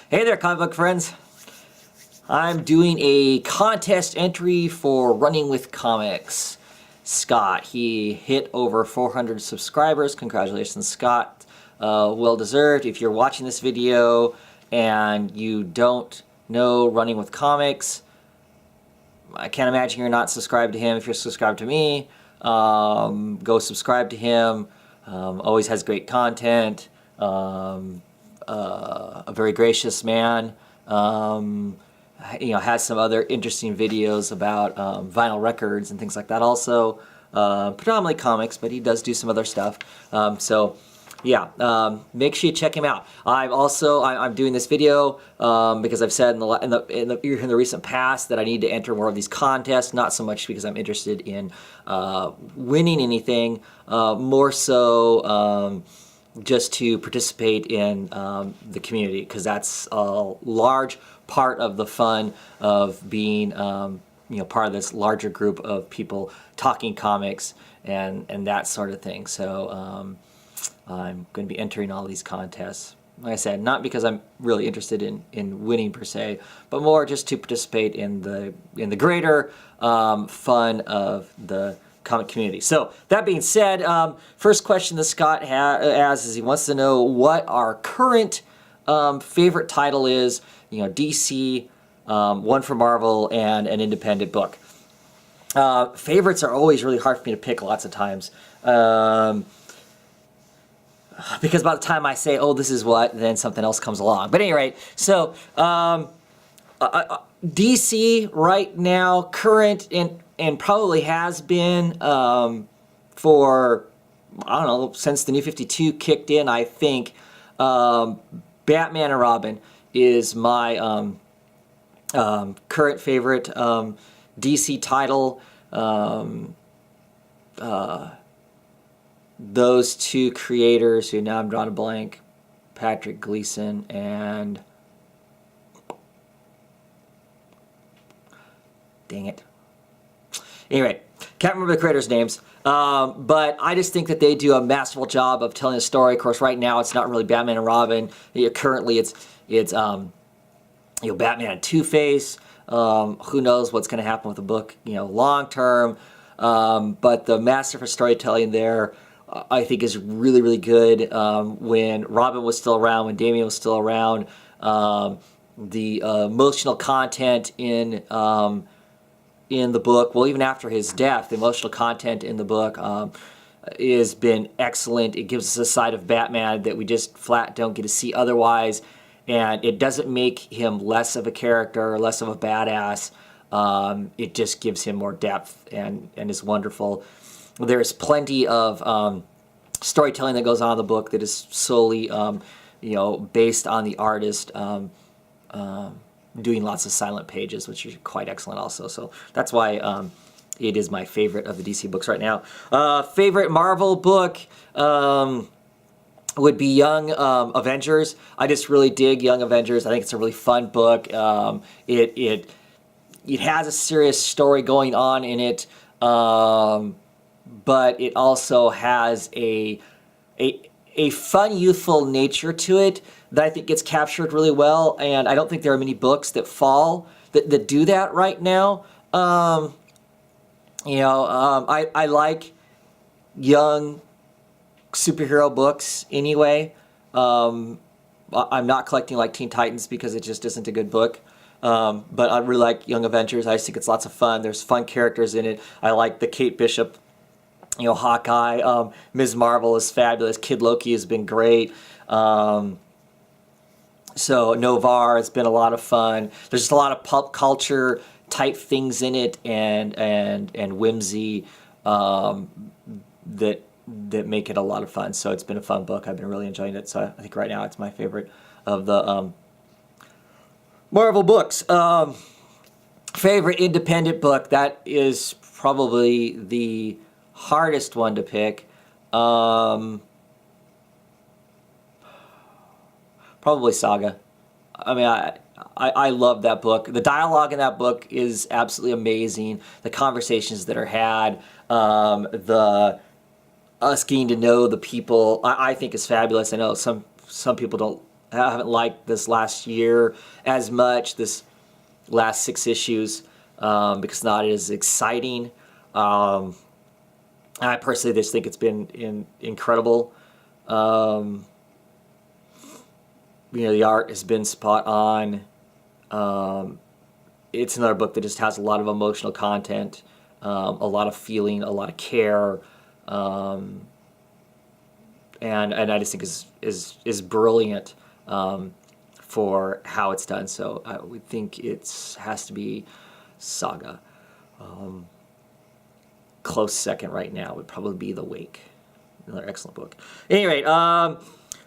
Hey there, comic book friends. I'm doing a contest entry for Running with Comics. Scott, he hit over 400 subscribers. Congratulations, Scott. Well deserved. If you're watching this video and you don't know Running with Comics, I can't imagine you're not subscribed to him. If you're subscribed to me, go subscribe to him. Always has great content. A very gracious man. Has some other interesting videos about vinyl records and things like that also. Predominantly comics, but he does do some other stuff. Make sure you check him out. I'm doing this video because I've said in the recent past that I need to enter more of these contests. Not so much because I'm interested in winning anything, more so just to participate in the community, because that's a large part of the fun of being part of this larger group of people talking comics and that sort of thing. So I'm going to be entering all these contests. Like I said, not because I'm really interested in winning per se, but more just to participate in the greater fun of the comic community. So that being said, first question that Scott has is he wants to know what our current favorite title is. DC, one for Marvel, and an independent book. Favorites are always really hard for me to pick lots of times. Because by the time I say, oh, this is what, then something else comes along. But at any rate, so DC right now, current and probably has been for, I don't know, since the New 52 kicked in, I think, Batman and Robin is my current favorite DC title. Those two creators, who now I'm drawing a blank, Patrick Gleason and dang it. Anyway, can't remember the creators' names, but I just think that they do a masterful job of telling a story. Of course, right now it's not really Batman and Robin. Currently, it's Batman and Two-Face. Who knows what's going to happen with the book, long term. But the masterful storytelling there, I think, is really, really good. When Robin was still around, when Damian was still around, the emotional content in the book, well, even after his death, the emotional content in the book has been excellent. It gives us a side of Batman that we just flat don't get to see otherwise, and it doesn't make him less of a character, less of a badass. It just gives him more depth and is wonderful. There's plenty of storytelling that goes on in the book that is solely based on the artist doing lots of silent pages, which are quite excellent also. So that's why it is my favorite of the DC books right now. Favorite Marvel book would be Young Avengers. I just really dig Young Avengers. I think it's a really fun book. It has a serious story going on in it, but it also has a fun, youthful nature to it that I think gets captured really well, and I don't think there are many books that do that right now. I like young superhero books anyway. I'm not collecting like Teen Titans because it just isn't a good book. But I really like Young Avengers. I just think it's lots of fun. There's fun characters in it. I like the Kate Bishop, Hawkeye. Ms. Marvel is fabulous. Kid Loki has been great. So Novar has been a lot of fun. There's just a lot of pulp culture type things in it and whimsy that make it a lot of fun. So it's been a fun book. I've been really enjoying it. So I think right now it's my favorite of the Marvel books. Favorite independent book, that is probably the hardest one to pick. Probably Saga. I mean, I love that book. The dialogue in that book is absolutely amazing. The conversations that are had, the us getting to know the people, I think is fabulous. I know some people don't haven't liked this last year as much, this last 6 issues, because it's not as exciting. I personally just think it's been incredible. The art has been spot on. It's another book that just has a lot of emotional content, a lot of feeling, a lot of care, and I just think is brilliant for how it's done. So I would think it has to be Saga. Close second right now would probably be The Wake. Another excellent book. At any rate,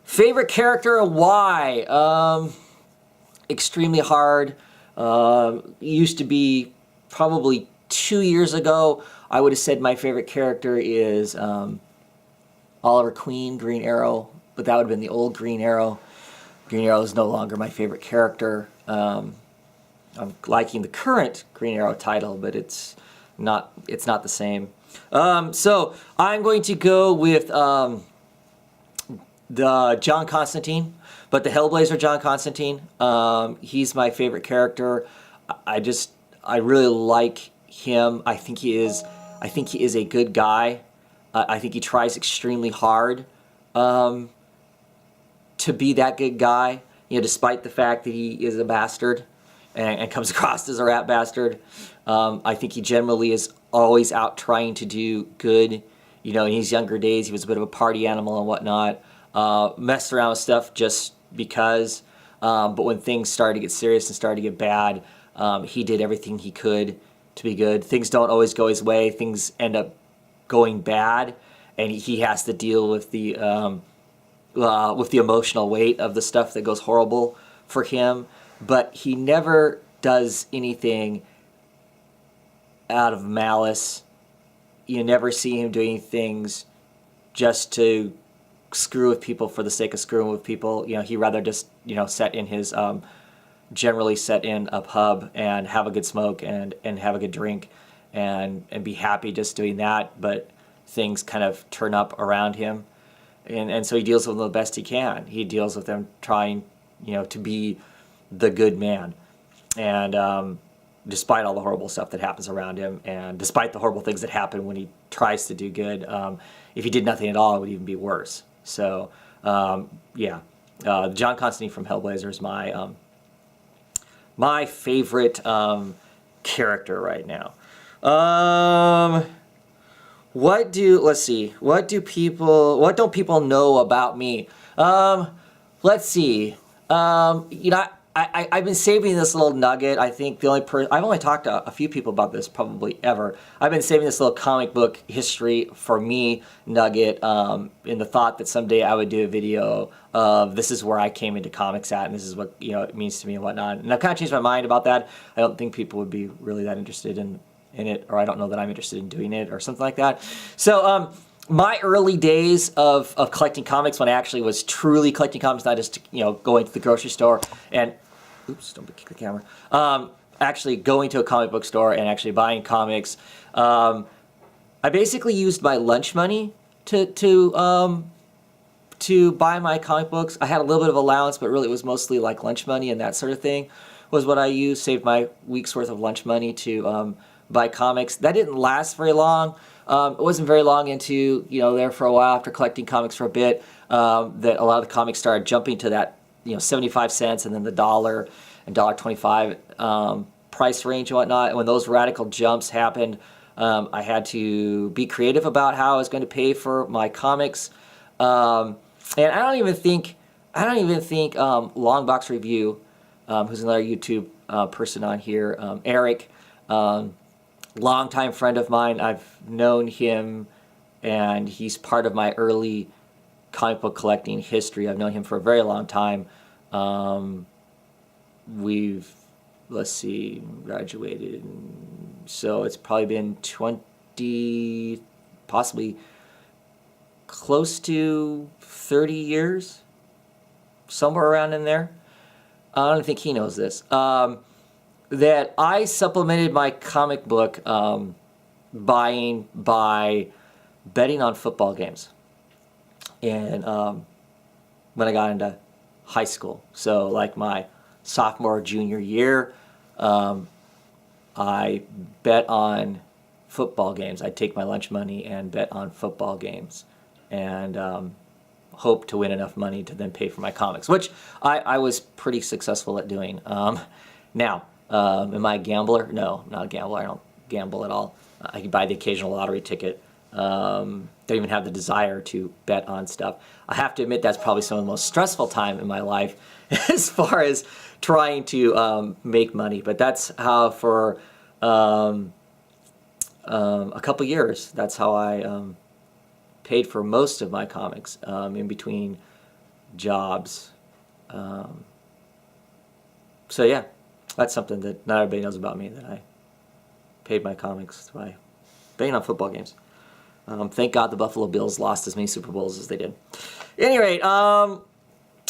favorite character and why? Extremely hard. Used to be probably 2 years ago, I would have said my favorite character is Oliver Queen, Green Arrow, but that would have been the old Green Arrow. Green Arrow is no longer my favorite character. I'm liking the current Green Arrow title, but it's not the same. So I'm going to go with the John Constantine, but the Hellblazer John Constantine. He's my favorite character. I really like him. I think he is a good guy. I think he tries extremely hard to be that good guy. Despite the fact that he is a bastard and comes across as a rat bastard. I think he generally is always out trying to do good. In his younger days, he was a bit of a party animal and whatnot. Messed around with stuff just because. But when things started to get serious and started to get bad, he did everything he could to be good. Things don't always go his way. Things end up going bad, and he has to deal with the emotional weight of the stuff that goes horrible for him. But he never does anything out of malice. You never see him doing things just to screw with people for the sake of screwing with people. He rather just set in his generally set in a pub and have a good smoke and have a good drink and be happy just doing that. But things kind of turn up around him, and so he deals with them the best he can. He deals with them trying to be the good man, and despite all the horrible stuff that happens around him, and despite the horrible things that happen when he tries to do good, if he did nothing at all, it would even be worse. So, John Constantine from Hellblazer is my favorite character right now. What don't people know about me? Let's see. I've been saving this little nugget. I think I've only talked to a few people about this probably ever. I've been saving this little comic book history for me nugget in the thought that someday I would do a video of this is where I came into comics at, and this is what it means to me and whatnot. And I've kind of changed my mind about that. I don't think people would be really that interested in it, or I don't know that I'm interested in doing it or something like that. So my early days of collecting comics, when I actually was truly collecting comics, not just going to the grocery store and oops, don't kick the camera. Actually going to a comic book store and actually buying comics. I basically used my lunch money to buy my comic books. I had a little bit of allowance, but really it was mostly like lunch money and that sort of thing was what I used. Saved my week's worth of lunch money to buy comics. That didn't last very long. It wasn't very long into there for a while after collecting comics for a bit that a lot of the comics started jumping to that 75 cents and then the $1 and $1.25 price range and whatnot. And when those radical jumps happened, I had to be creative about how I was going to pay for my comics. And I don't even think Longbox Review, who's another YouTube person on here, Eric, longtime friend of mine. I've known him, and he's part of my early comic book collecting history. I've known him for a very long time. We've, graduated, so it's probably been 20, possibly close to 30 years, somewhere around in there. I don't think he knows this. That I supplemented my comic book buying by betting on football games. And when I got into high school. So like my sophomore, junior year, I bet on football games. I'd take my lunch money and bet on football games, and hope to win enough money to then pay for my comics, which I was pretty successful at doing. Now, am I a gambler? No, I'm not a gambler. I don't gamble at all. I can buy the occasional lottery ticket. Don't even have the desire to bet on stuff. I have to admit that's probably some of the most stressful time in my life as far as trying to make money. But that's how for a couple years, that's how I paid for most of my comics in between jobs. So yeah, that's something that not everybody knows about me, that I paid my comics by betting on football games. Thank God the Buffalo Bills lost as many Super Bowls as they did. At any rate,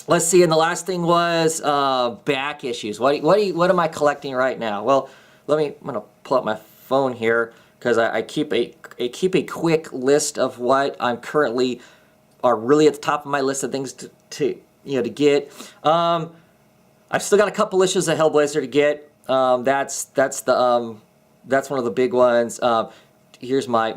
let's see. And the last thing was back issues. What am I collecting right now? Well, I'm gonna pull up my phone here because I keep a quick list of what I'm currently are really at the top of my list of things to get. I've still got a couple issues of Hellblazer to get. That's one of the big ones. Here's my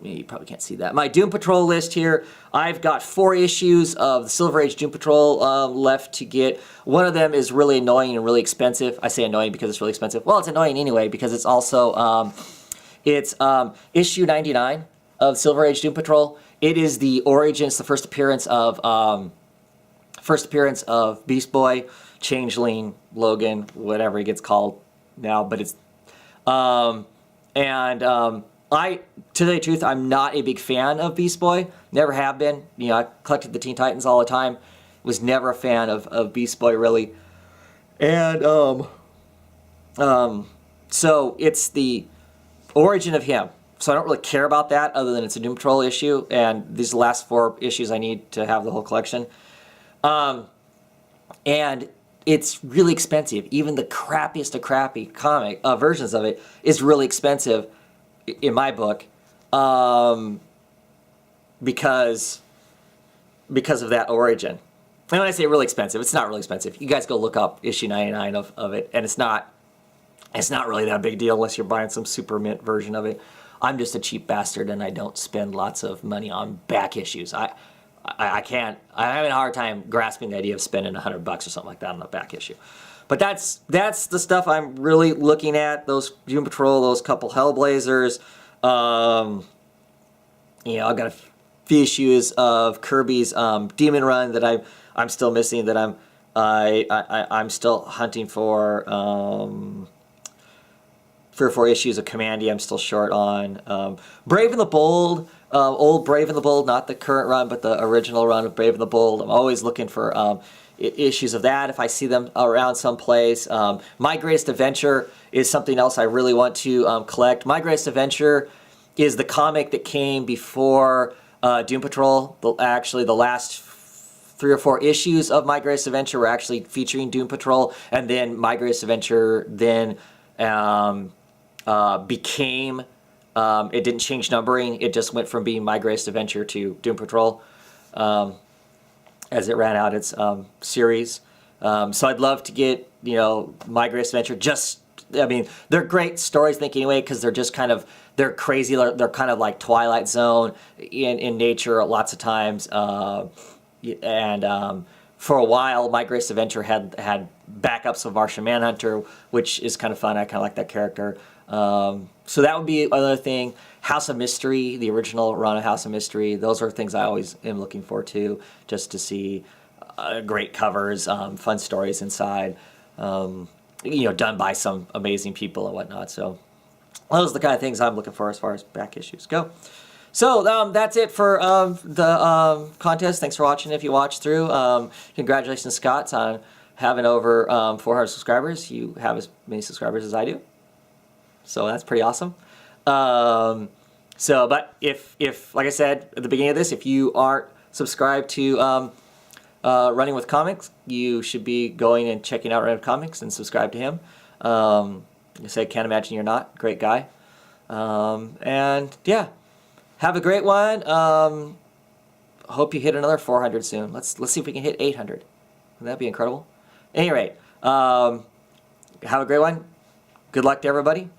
you probably can't see that, my Doom Patrol list here. I've got 4 issues of the Silver Age Doom Patrol left to get. One of them is really annoying and really expensive. I say annoying because it's really expensive. Well, it's annoying anyway because it's also issue 99 of Silver Age Doom Patrol. It is the origin. It's the first appearance of Beast Boy, Changeling, Logan, whatever he gets called now. But it's to tell you the truth, I'm not a big fan of Beast Boy. Never have been. I collected the Teen Titans all the time. Was never a fan of Beast Boy, really. And so it's the origin of him. So I don't really care about that other than it's a Doom Patrol issue. And these are the last 4 issues I need to have the whole collection. And it's really expensive. Even the crappiest of crappy comic versions of it is really expensive in my book, because of that origin. And when I say really expensive, it's not really expensive. You guys go look up issue 99 of it, and it's not really that big deal unless you're buying some super mint version of it. I'm just a cheap bastard, and I don't spend lots of money on back issues. I'm having a hard time grasping the idea of spending $100 or something like that on a back issue. But that's the stuff I'm really looking at. Those Doom Patrol, those couple Hellblazers. I've got a few issues of Kirby's Demon Run that I'm still missing. That I'm still hunting for. 3 or 4 issues of Commandy I'm still short on. Brave and the Bold. Old Brave and the Bold, not the current run, but the original run of Brave and the Bold. I'm always looking for issues of that if I see them around someplace. My Greatest Adventure is something else I really want to collect. My Greatest Adventure is the comic that came before Doom Patrol. Actually, the last 3 or 4 issues of My Greatest Adventure were actually featuring Doom Patrol, and then My Greatest Adventure then became... it didn't change numbering. It just went from being My Greatest Adventure to Doom Patrol as it ran out its series. So I'd love to get, My Greatest Adventure. They're great stories, I think, anyway, because they're just they're crazy. They're kind of like Twilight Zone in nature lots of times. For a while, My Greatest Adventure had backups of Martian Manhunter, which is kind of fun. I kind of like that character. So that would be another thing. House of Mystery, the original run of House of Mystery, those are things I always am looking for too, just to see great covers, fun stories inside, done by some amazing people and whatnot. So those are the kind of things I'm looking for as far as back issues go. So that's it for the contest. Thanks for watching. If you watched through, congratulations, Scott, on having over 400 subscribers. You have as many subscribers as I do. So that's pretty awesome. But if like I said at the beginning of this, if you aren't subscribed to Running with Comics, you should be going and checking out Running with Comics and subscribe to him. I can't imagine you're not. Great guy. And yeah, have a great one. Hope you hit another 400 soon. Let's see if we can hit 800. Wouldn't that be incredible? At any rate, have a great one. Good luck to everybody.